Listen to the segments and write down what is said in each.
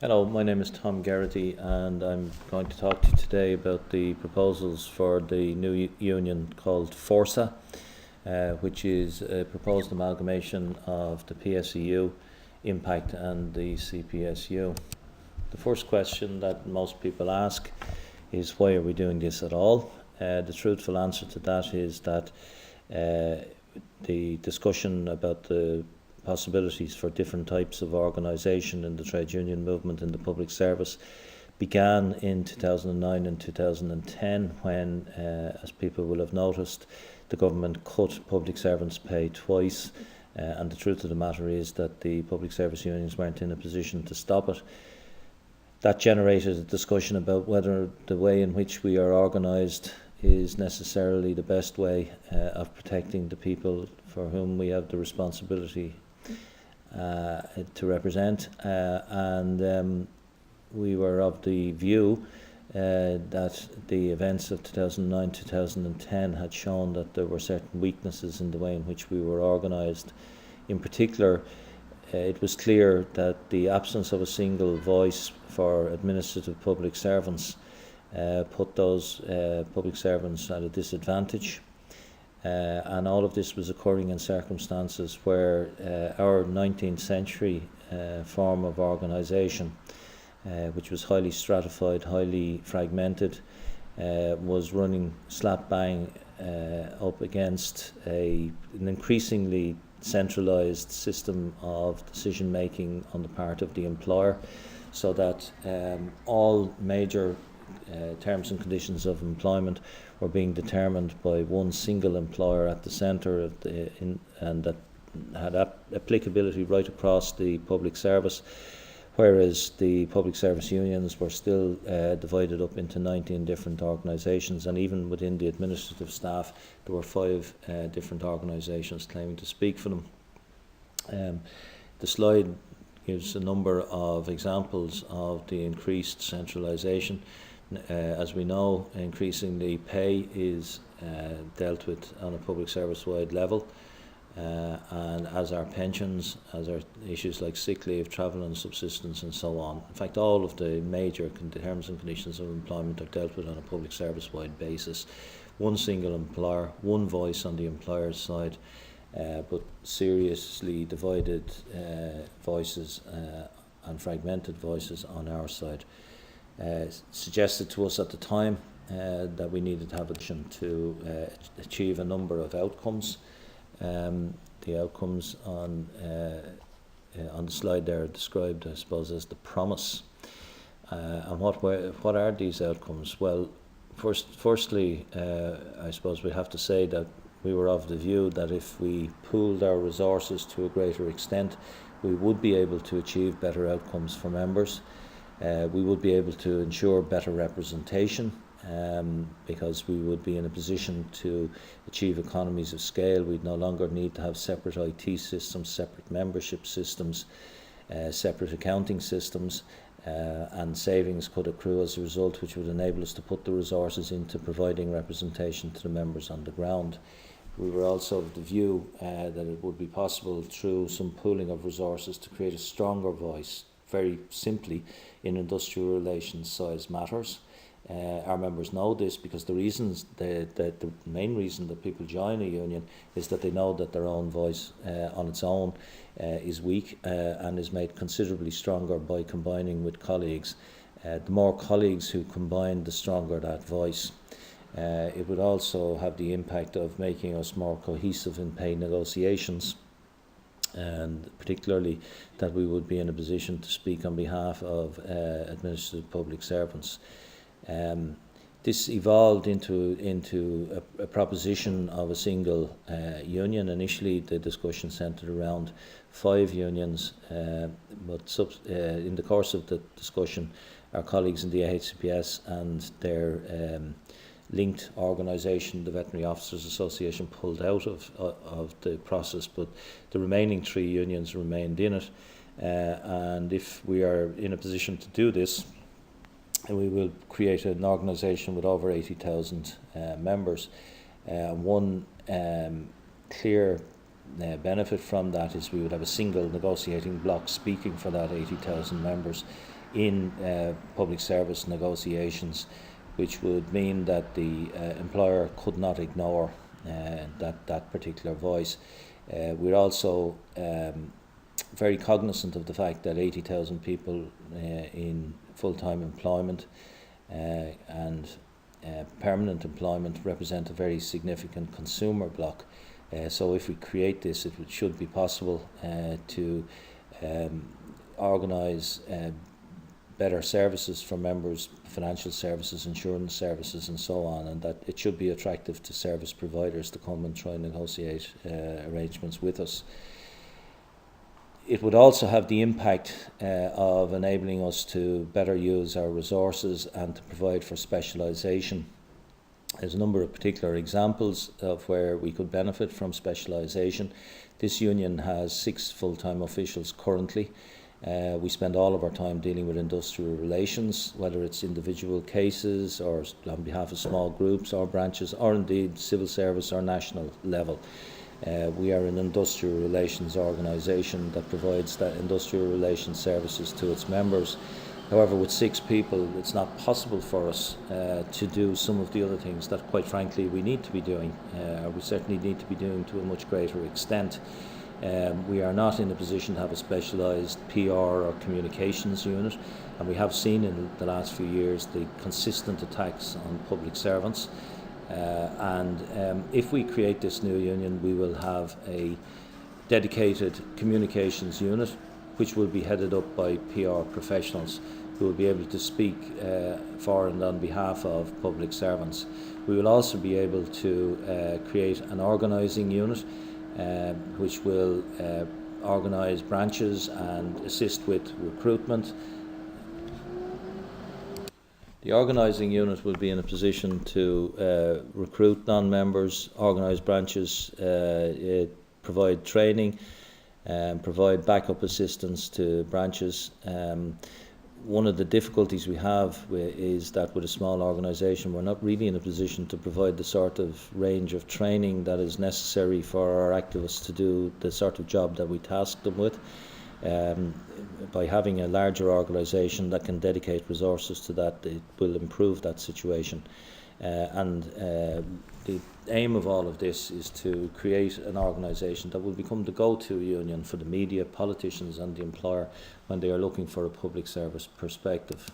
Hello, my name is Tom Garrity, and I'm going to talk to you today about the proposals for the new union called Fórsa, which is a proposed amalgamation of the PSEU, Impact and the CPSU. The first question that most people ask is, why are we doing this at all? The truthful answer to that is that the discussion about the possibilities for different types of organisation in the trade union movement in the public service began in 2009 and 2010 when, as people will have noticed, the government cut public servants' pay twice, and the truth of the matter is that the public service unions weren't in a position to stop it. That generated a discussion about whether the way in which we are organised is necessarily the best way of protecting the people for whom we have the responsibility to represent, and we were of the view that the events of 2009-2010 had shown that there were certain weaknesses in the way in which we were organised. In particular, it was clear that the absence of a single voice for administrative public servants put those public servants at a disadvantage. And all of this was occurring in circumstances where our 19th century form of organisation, which was highly stratified, highly fragmented, was running slap bang up against an increasingly centralised system of decision making on the part of the employer, so that all major terms and conditions of employment were being determined by one single employer at the centre and that had applicability right across the public service, whereas the public service unions were still divided up into 19 different organisations, and even within the administrative staff there were 5 different organisations claiming to speak for them. The slide gives a number of examples of the increased centralisation. As we know, increasingly pay is dealt with on a public service-wide level, and as are pensions, as are issues like sick leave, travel and subsistence and so on. In fact, all of the major terms and conditions of employment are dealt with on a public service-wide basis. One single employer, one voice on the employer's side, but seriously divided voices and fragmented voices on our side. Suggested to us at the time that we needed to have a vision to achieve a number of outcomes. The outcomes on the slide there are described, I suppose, as the promise. And what are these outcomes? Well, firstly, I suppose we have to say that we were of the view that if we pooled our resources to a greater extent, we would be able to achieve better outcomes for members. We would be able to ensure better representation because we would be in a position to achieve economies of scale. We'd no longer need to have separate IT systems, separate membership systems, separate accounting systems, and savings could accrue as a result, which would enable us to put the resources into providing representation to the members on the ground. We were also of the view that it would be possible through some pooling of resources to create a stronger voice. Very simply, in industrial relations, size matters. Our members know this because the main reason that people join a union is that they know that their own voice on its own is weak and is made considerably stronger by combining with colleagues. The more colleagues who combine, the stronger that voice. It would also have the impact of making us more cohesive in pay negotiations, and particularly that we would be in a position to speak on behalf of administrative public servants. This evolved into a proposition of a single union. Initially, the discussion centred around 5 unions, but in the course of the discussion, our colleagues in the AHCPS and their linked organisation, the Veterinary Officers Association, pulled out of the process, but the remaining 3 unions remained in it. And if we are in a position to do this, we will create an organisation with over 80,000 members. One clear benefit from that is we would have a single negotiating block speaking for that 80,000 members. in public service negotiations, which would mean that the employer could not ignore that particular voice. We're also very cognizant of the fact that 80,000 people in full-time employment and permanent employment represent a very significant consumer block. So if we create this, it should be possible to organise better services for members, financial services, insurance services and so on, and that it should be attractive to service providers to come and try and negotiate arrangements with us. It would also have the impact of enabling us to better use our resources and to provide for specialisation. There's a number of particular examples of where we could benefit from specialisation. This union has 6 full-time officials currently. We spend all of our time dealing with industrial relations, whether it's individual cases or on behalf of small groups or branches, or indeed civil service or national level. We are an industrial relations organisation that provides that industrial relations services to its members. However, with 6 people, it's not possible for us to do some of the other things that, quite frankly, we need to be doing, or we certainly need to be doing to a much greater extent. We are not in a position to have a specialised PR or communications unit, and we have seen in the last few years the consistent attacks on public servants. If we create this new union, we will have a dedicated communications unit which will be headed up by PR professionals who will be able to speak for and on behalf of public servants. We will also be able to create an organising unit which will organise branches and assist with recruitment. The organising unit will be in a position to recruit non-members, organise branches, provide training, provide backup assistance to branches. One of the difficulties we have is that with a small organisation, we're not really in a position to provide the sort of range of training that is necessary for our activists to do the sort of job that we task them with. By having a larger organisation that can dedicate resources to that, it will improve that situation. The aim of all of this is to create an organisation that will become the go-to union for the media, politicians and the employer when they are looking for a public service perspective.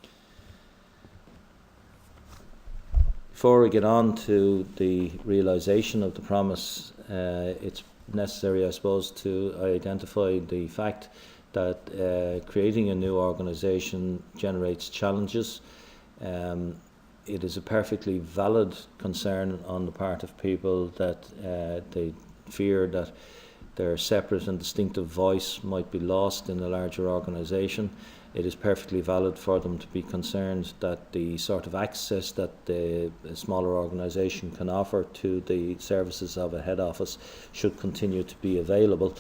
Before we get on to the realisation of the promise, it's necessary, I suppose, to identify the fact that creating a new organisation generates challenges. It is a perfectly valid concern on the part of people that they fear that their separate and distinctive voice might be lost in a larger organisation. It is perfectly valid for them to be concerned that the sort of access that the smaller organisation can offer to the services of a head office should continue to be available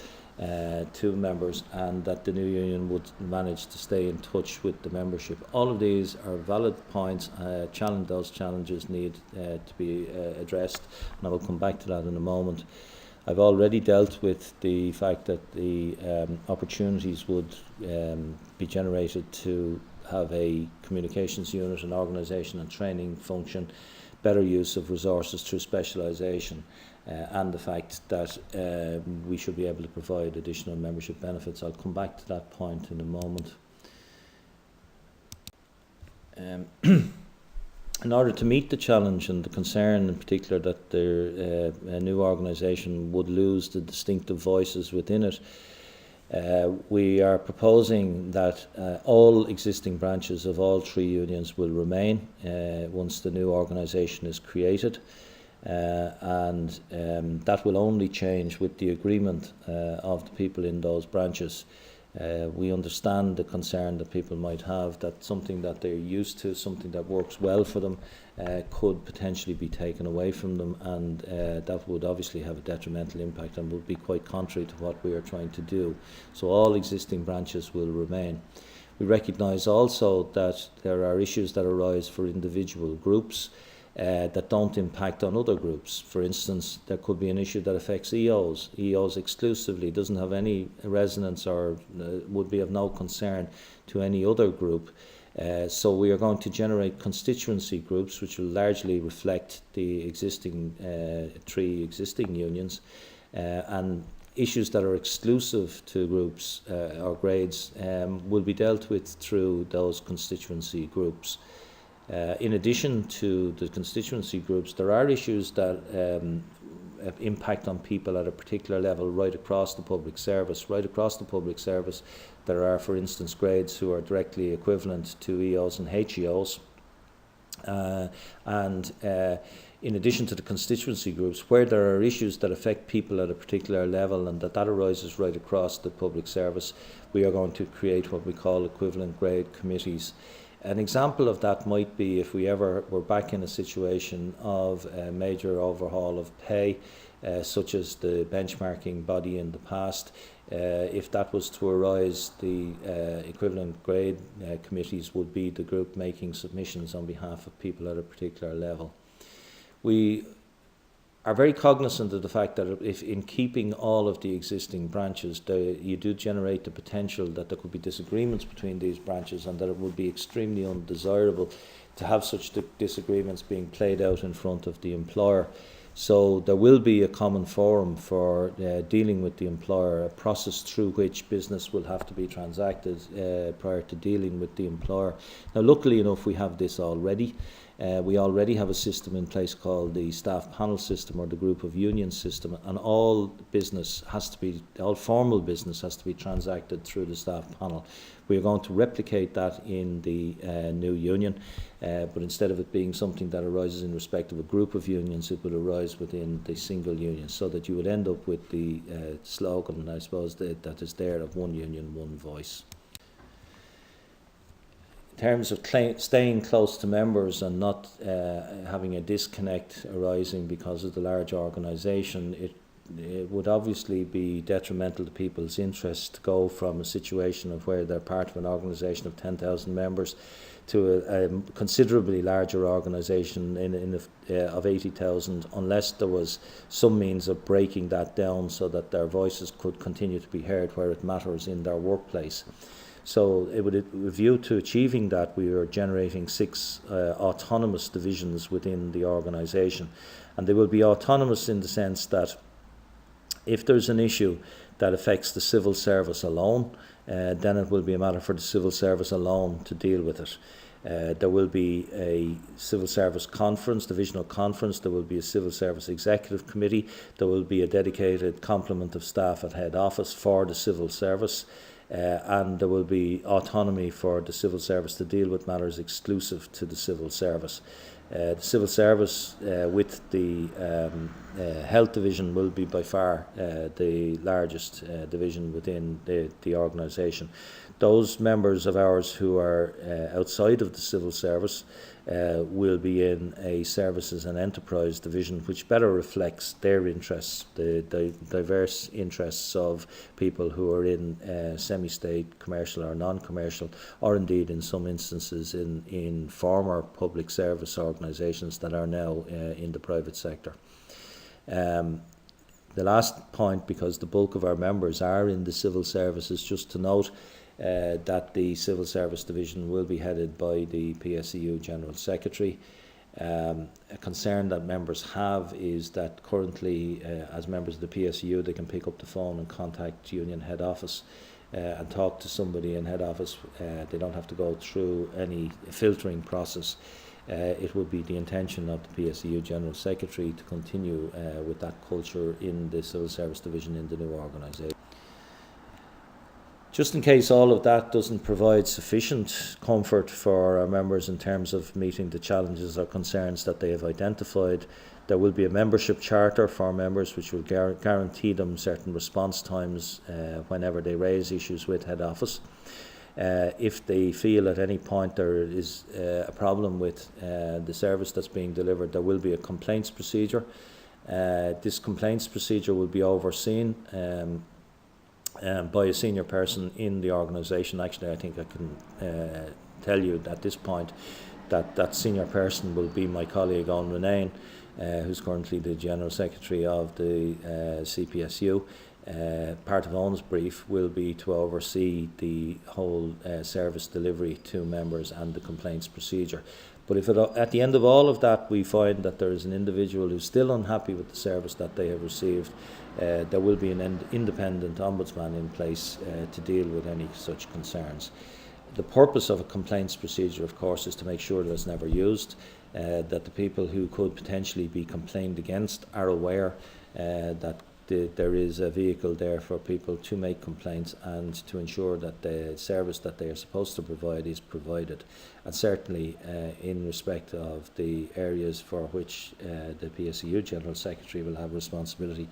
to members, and that the new union would manage to stay in touch with the membership. All of these are valid points. Those challenges need to be addressed, and I will come back to that in a moment. I've already dealt with the fact that the opportunities would be generated to have a communications unit, an organisation and training function, better use of resources through specialisation, and the fact that we should be able to provide additional membership benefits. I'll come back to that point in a moment. In order to meet the challenge and the concern in particular that a new organisation would lose the distinctive voices within it, we are proposing that all existing branches of all 3 unions will remain once the new organisation is created. And that will only change with the agreement of the people in those branches. We understand the concern that people might have that something that they're used to, something that works well for them, could potentially be taken away from them, and that would obviously have a detrimental impact and would be quite contrary to what we are trying to do. So all existing branches will remain. We recognise also that there are issues that arise for individual groups. that don't impact on other groups. For instance, there could be an issue that affects EOs. EOs exclusively, doesn't have any resonance or would be of no concern to any other group. So we are going to generate constituency groups which will largely reflect the existing 3 existing unions, and issues that are exclusive to groups or grades will be dealt with through those constituency groups. In addition to the constituency groups, there are issues that impact on people at a particular level right across the public service. Right across the public service, there are, for instance, grades who are directly equivalent to EOs and HEOs. In addition to the constituency groups, where there are issues that affect people at a particular level and that arises right across the public service, we are going to create what we call equivalent grade committees. An example of that might be if we ever were back in a situation of a major overhaul of pay, such as the benchmarking body in the past. If that was to arise, the equivalent grade committees would be the group making submissions on behalf of people at a particular level. We are very cognizant of the fact that if in keeping all of the existing branches, you do generate the potential that there could be disagreements between these branches, and that it would be extremely undesirable to have such disagreements being played out in front of the employer. So there will be a common forum for dealing with the employer, a process through which business will have to be transacted prior to dealing with the employer. Now, luckily enough, we have this already. We already have a system in place called the staff panel system, or the group of unions system, and all formal business has to be transacted through the staff panel. We are going to replicate that in the new union, but instead of it being something that arises in respect of a group of unions, it will arise within the single union, so that you would end up with the slogan, I suppose, that is there of one union, one voice. In terms of staying close to members and not having a disconnect arising because of the large organisation, it would obviously be detrimental to people's interests to go from a situation of where they're part of an organisation of 10,000 members to a considerably larger organisation of 80,000, unless there was some means of breaking that down so that their voices could continue to be heard where it matters in their workplace. So, with a view to achieving that, we are generating 6 autonomous divisions within the organisation, and they will be autonomous in the sense that if there's an issue that affects the civil service alone, then it will be a matter for the civil service alone to deal with it. There will be a civil service conference, divisional conference. There will be a civil service executive committee. There will be a dedicated complement of staff at head office for the civil service. And there will be autonomy for the civil service to deal with matters exclusive to the civil service. The civil service with the health division will be by far the largest division within the organisation. Those members of ours who are outside of the civil service will be in a services and enterprise division, which better reflects their interests, the diverse interests of people who are in semi-state, commercial or non-commercial, or indeed in some instances in former public service organisations that are now in the private sector. The last point, because the bulk of our members are in the civil service, is just to note that the Civil Service Division will be headed by the PSEU General Secretary. A concern that members have is that currently, as members of the PSEU, they can pick up the phone and contact Union Head Office and talk to somebody in Head Office. They don't have to go through any filtering process. It would be the intention of the PSEU General Secretary to continue with that culture in the Civil Service Division in the new organisation. Just in case all of that doesn't provide sufficient comfort for our members in terms of meeting the challenges or concerns that they have identified, there will be a membership charter for members which will guarantee them certain response times whenever they raise issues with Head Office. If they feel at any point there is a problem with the service that's being delivered, there will be a complaints procedure. This complaints procedure will be overseen by a senior person in the organisation. Actually, I think I can tell you at this point that senior person will be my colleague Owen Renane, who's currently the General Secretary of the CPSU. Part of Owen's brief will be to oversee the whole service delivery to members and the complaints procedure. But if at the end of all of that we find that there is an individual who's still unhappy with the service that they have received, there will be an independent ombudsman in place to deal with any such concerns. The purpose of a complaints procedure, of course, is to make sure that it's never used, that the people who could potentially be complained against are aware that there is a vehicle there for people to make complaints and to ensure that the service that they are supposed to provide is provided. And certainly in respect of the areas for which the PSEU General Secretary will have responsibility,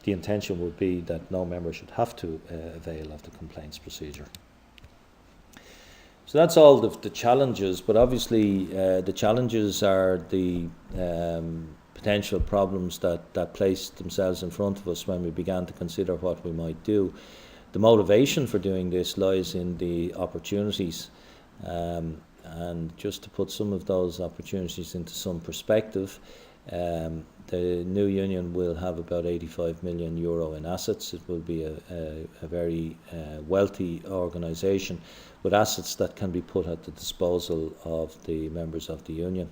the intention would be that no member should have to avail of the complaints procedure. So that's all the challenges, but obviously the challenges are the potential problems that placed themselves in front of us when we began to consider what we might do. The motivation for doing this lies in the opportunities, and just to put some of those opportunities into some perspective, the new union will have about €85 million in assets. It will be a very wealthy organisation with assets that can be put at the disposal of the members of the union.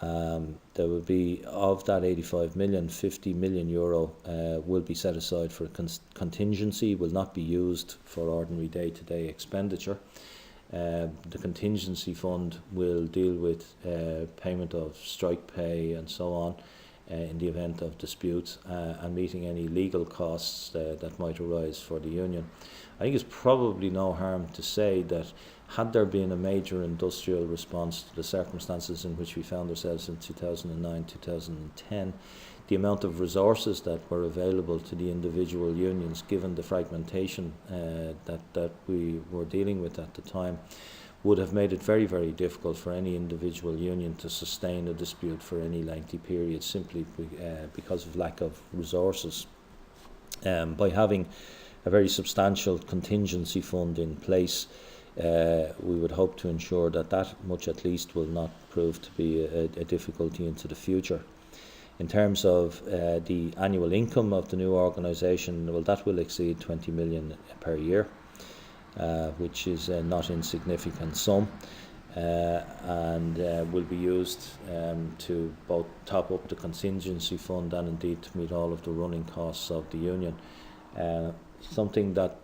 There will be, of that 85 million, €50 million will be set aside for contingency, will not be used for ordinary day-to-day expenditure. The contingency fund will deal with payment of strike pay and so on in the event of disputes and meeting any legal costs that might arise for the union. I think it's probably no harm to say that had there been a major industrial response to the circumstances in which we found ourselves in 2009-2010, the amount of resources that were available to the individual unions, given the fragmentation that we were dealing with at the time, would have made it very, very difficult for any individual union to sustain a dispute for any lengthy period, simply because of lack of resources. By having a very substantial contingency fund in place, we would hope to ensure that much at least will not prove to be a difficulty into the future. In terms of the annual income of the new organisation, well, that will exceed 20 million per year, which is a not insignificant sum, and will be used to both top up the contingency fund and indeed to meet all of the running costs of the union. Something that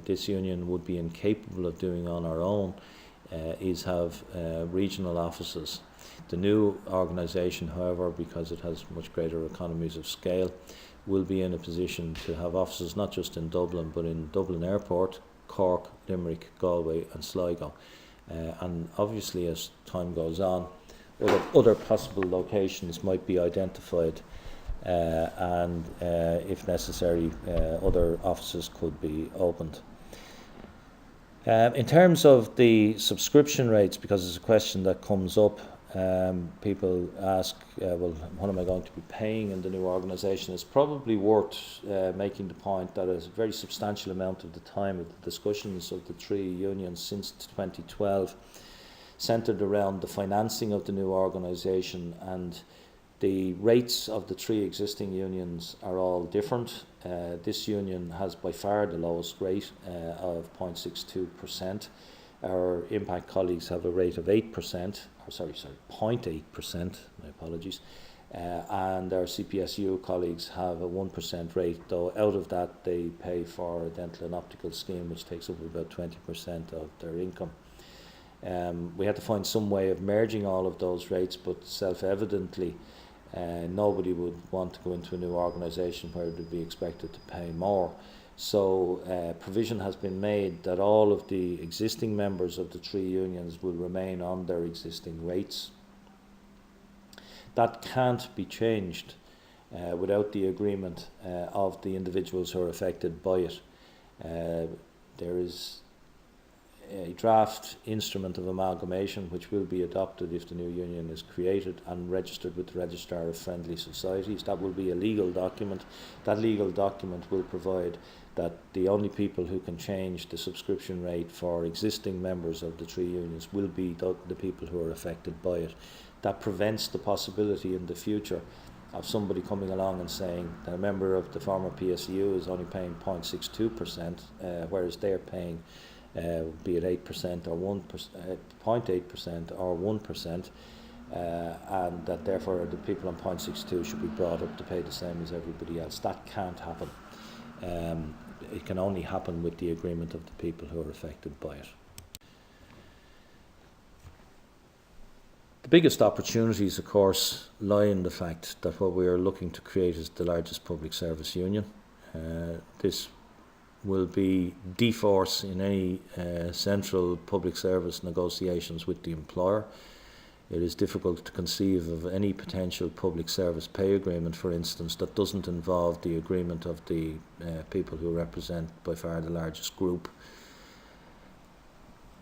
this union would be incapable of doing on our own is have regional offices. The new organisation, however, because it has much greater economies of scale, will be in a position to have offices not just in Dublin, but in Dublin Airport, Cork, Limerick, Galway and Sligo. And obviously as time goes on, other possible locations might be identified, and if necessary other offices could be opened. In terms of the subscription rates, because it's a question that comes up, people ask, well, what am I going to be paying in the new organisation? It's probably worth making the point that a very substantial amount of the time of the discussions of the three unions since 2012 centred around the financing of the new organisation, and the rates of the three existing unions are all different. This union has by far the lowest rate of 0.62%. Our impact colleagues have a rate of 8%, 0.8%, my apologies, and our CPSU colleagues have a 1% rate, though out of that they pay for a dental and optical scheme which takes up about 20% of their income. We had to find some way of merging all of those rates, but self-evidently nobody would want to go into a new organisation where they'd be expected to pay more. So provision has been made that all of the existing members of the three unions will remain on their existing rates. That can't be changed without the agreement of the individuals who are affected by it. There is a draft instrument of amalgamation which will be adopted if the new union is created and registered with the Registrar of Friendly Societies. That will be a legal document. That legal document will provide that the only people who can change the subscription rate for existing members of the three unions will be the people who are affected by it. That prevents the possibility in the future of somebody coming along and saying that a member of the former PSEU is only paying 0.62%, whereas they're paying be it 8% or 0.8% or 1%, and that therefore the people on 0.62 should be brought up to pay the same as everybody else. That can't happen. It can only happen with the agreement of the people who are affected by it. The biggest opportunities, of course, lie in the fact that what we are looking to create is the largest public service union. This will be de force in any central public service negotiations with the employer. It is difficult to conceive of any potential public service pay agreement, for instance, that doesn't involve the agreement of the people who represent by far the largest group.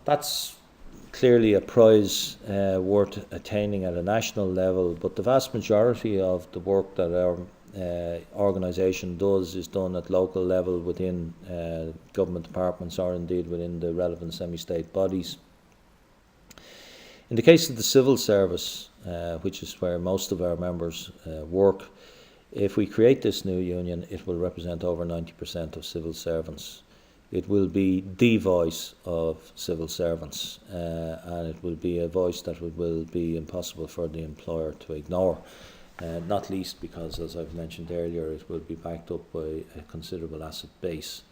That's clearly a prize worth attaining at a national level, but the vast majority of the work that our organisation does is done at local level within government departments or indeed within the relevant semi-state bodies. In the case of the civil service, which is where most of our members work, if we create this new union, it will represent over 90% of civil servants. It will be the voice of civil servants, and it will be a voice that will be impossible for the employer to ignore, not least because, as I've mentioned earlier, it will be backed up by a considerable asset base.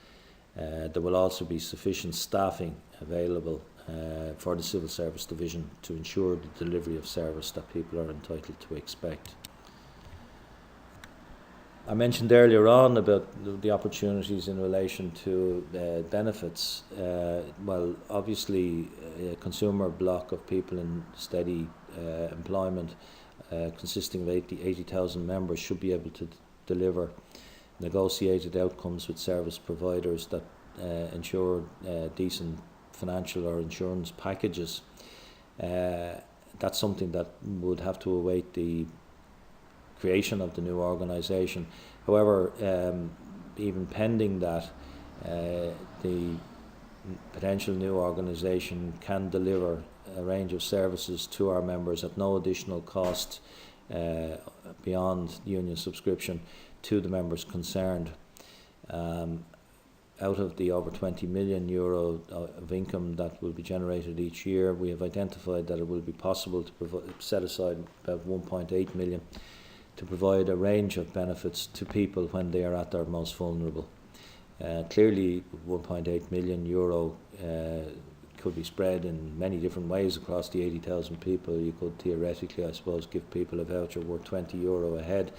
There will also be sufficient staffing available for the civil service division to ensure the delivery of service that people are entitled to expect. I mentioned earlier on about the opportunities in relation to benefits. Well, obviously, a consumer block of people in steady employment consisting of 80,000 members should be able to deliver negotiated outcomes with service providers that ensure decent financial or insurance packages. That's something that would have to await the creation of the new organisation. However, even pending that, the potential new organisation can deliver a range of services to our members at no additional cost beyond union subscription to the members concerned. Out of the over €20 million of income that will be generated each year, we have identified that it will be possible to set aside about 1.8 million to provide a range of benefits to people when they are at their most vulnerable. Clearly, €1.8 million could be spread in many different ways across the 80,000 people. You could theoretically, I suppose, give people a voucher worth €20 a head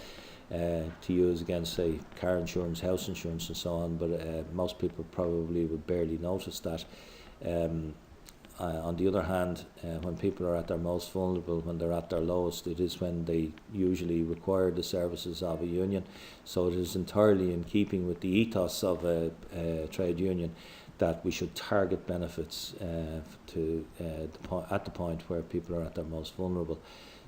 to use against, say, car insurance, house insurance and so on, but most people probably would barely notice that. On the other hand, when people are at their most vulnerable, when they're at their lowest, it is when they usually require the services of a union. So it is entirely in keeping with the ethos of a trade union that we should target benefits at the point where people are at their most vulnerable.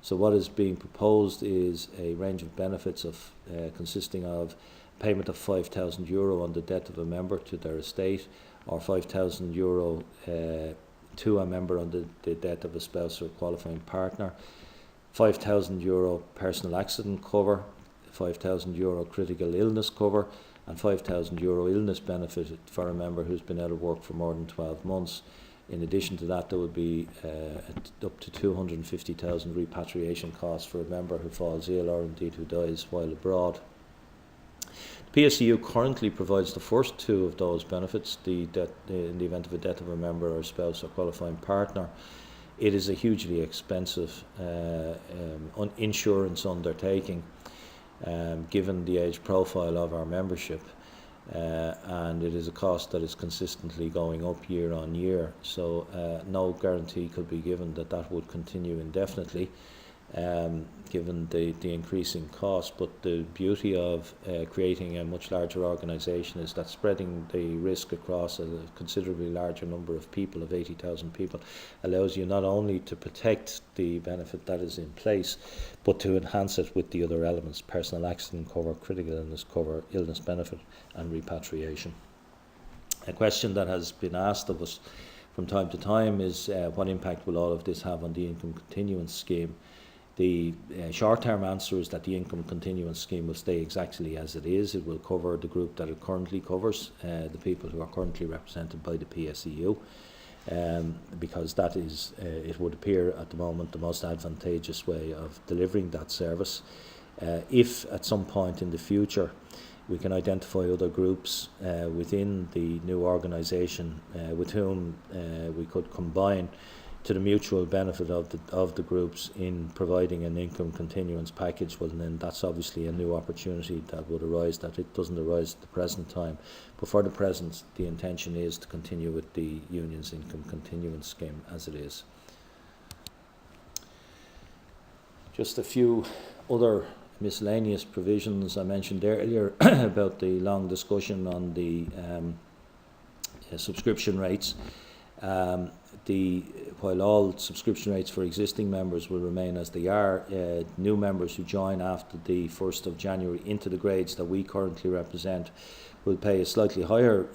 So what is being proposed is a range of benefits of consisting of payment of €5,000 on the death of a member to their estate, or €5,000 to a member on the death of a spouse or qualifying partner, €5,000 personal accident cover, €5,000 critical illness cover, and €5,000 illness benefit for a member who's been out of work for more than 12 months. In addition to that, there would be up to 250,000 repatriation costs for a member who falls ill or indeed who dies while abroad. The PSEU currently provides the first two of those benefits, in the event of a death of a member or spouse or qualifying partner. It is a hugely expensive insurance undertaking, given the age profile of our membership. And it is a cost that is consistently going up year on year, so no guarantee could be given that that would continue indefinitely. given the increasing cost. But the beauty of creating a much larger organisation is that spreading the risk across a considerably larger number of people, of 80,000 people, allows you not only to protect the benefit that is in place, but to enhance it with the other elements: personal accident cover, critical illness cover, illness benefit and repatriation. A question that has been asked of us from time to time is what impact will all of this have on the income continuance scheme? The short-term answer is that the income continuance scheme will stay exactly as it is. It will cover the group that it currently covers, the people who are currently represented by the PSEU, because that is, it would appear at the moment, the most advantageous way of delivering that service. If at some point in the future we can identify other groups within the new organisation with whom we could combine to the mutual benefit of the groups in providing an income continuance package, well then that's obviously a new opportunity that would arise, that it doesn't arise at the present time. But for the present, the intention is to continue with the union's income continuance scheme as it is. Just a few other miscellaneous provisions. I mentioned earlier about the long discussion on the subscription rates. While all subscription rates for existing members will remain as they are, new members who join after the 1st of January into the grades that we currently represent will pay a slightly higher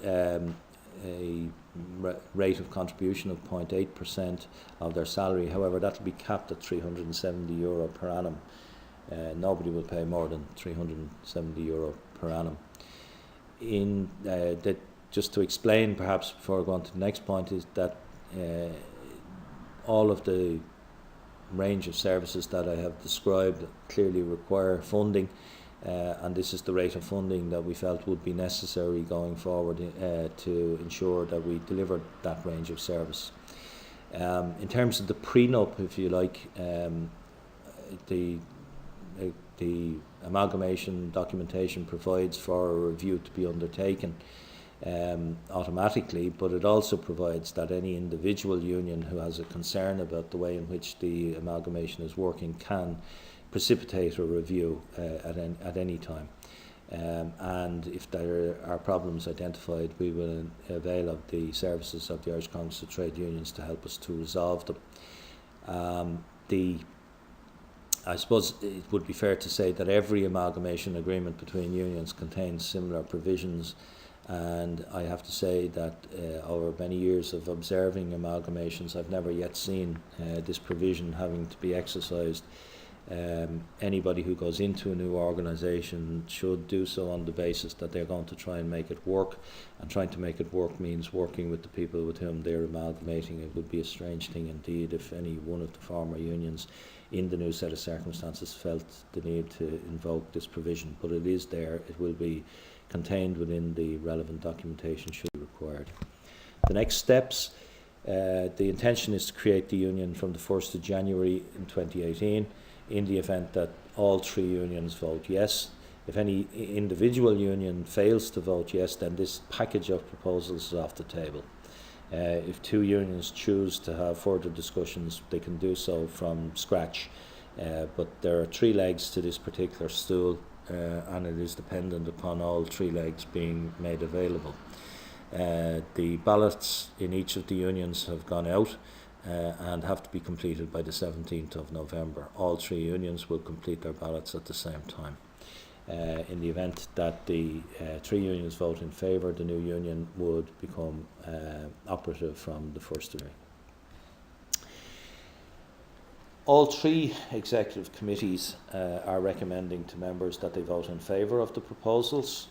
rate of contribution of 0.8% of their salary. However, that will be capped at €370 per annum. Nobody will pay more than €370 per annum. Just to explain, perhaps before I go on to the next point, is that all of the range of services that I have described clearly require funding, and this is the rate of funding that we felt would be necessary going forward to ensure that we delivered that range of service. In terms of the prenup, if you like, the amalgamation documentation provides for a review to be undertaken automatically, but it also provides that any individual union who has a concern about the way in which the amalgamation is working can precipitate a review at any time. And if there are problems identified, we will avail of the services of the Irish Congress of Trade Unions to help us to resolve them. I suppose it would be fair to say that every amalgamation agreement between unions contains similar provisions, and I have to say that over many years of observing amalgamations, I've never yet seen this provision having to be exercised. Anybody who goes into a new organisation should do so on the basis that they're going to try and make it work, and trying to make it work means working with the people with whom they're amalgamating. It would be a strange thing indeed if any one of the former unions in the new set of circumstances felt the need to invoke this provision, but it is there. It will be contained within the relevant documentation should be required. The next steps, the intention is to create the union from the 1st of January in 2018 in the event that all three unions vote yes. If any individual union fails to vote yes, then this package of proposals is off the table. If two unions choose to have further discussions, they can do so from scratch. But there are three legs to this particular stool, and it is dependent upon all three legs being made available. The ballots in each of the unions have gone out and have to be completed by the 17th of November. All three unions will complete their ballots at the same time. In the event that the three unions vote in favour, the new union would become operative from the 1st of May. All three executive committees are recommending to members that they vote in favour of the proposals.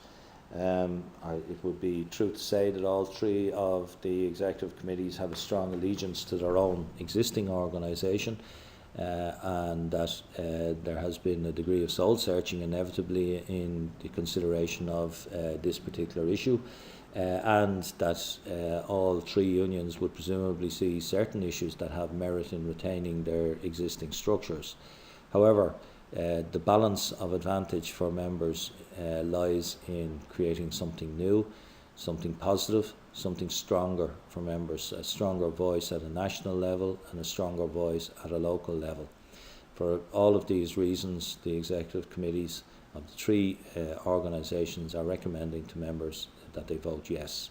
It would be true to say that all three of the executive committees have a strong allegiance to their own existing organisation, and that there has been a degree of soul searching inevitably in the consideration of this particular issue, and that all three unions would presumably see certain issues that have merit in retaining their existing structures. However, the balance of advantage for members lies in creating something new, something positive, something stronger for members, a stronger voice at a national level and a stronger voice at a local level. For all of these reasons, the executive committees of the three organisations are recommending to members that they vote yes,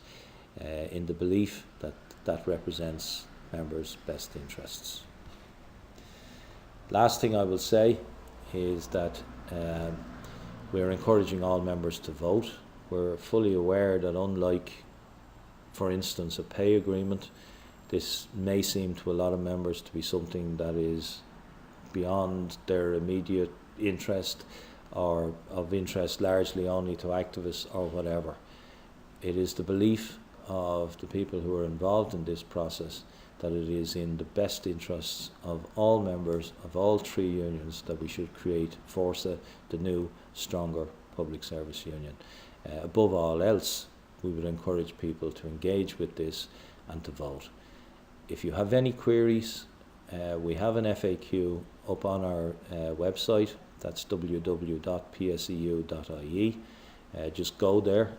in the belief that that represents members' best interests. Last thing I will say is that we are encouraging all members to vote. We're fully aware that unlike, for instance, a pay agreement, this may seem to a lot of members to be something that is beyond their immediate interest, or of interest largely only to activists or whatever. It is the belief of the people who are involved in this process that it is in the best interests of all members of all three unions that we should create Fórsa, the new, stronger public service union. Above all else, we would encourage people to engage with this and to vote. If you have any queries, we have an FAQ up on our website. That's www.pseu.ie. Just go there.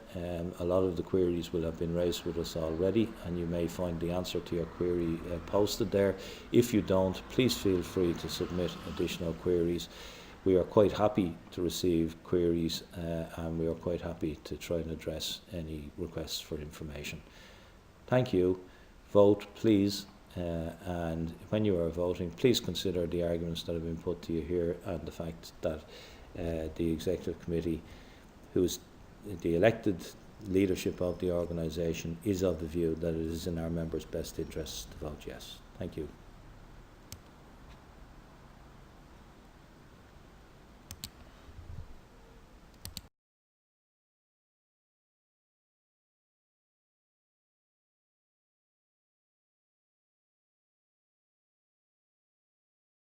A lot of the queries will have been raised with us already, and you may find the answer to your query posted there. If you don't, please feel free to submit additional queries. We are quite happy to receive queries, and we are quite happy to try and address any requests for information. Thank you. Vote, please. And when you are voting, please consider the arguments that have been put to you here, and the fact that the Executive Committee, who is the elected leadership of the organisation, is of the view that it is in our members' best interests to vote yes. Thank you.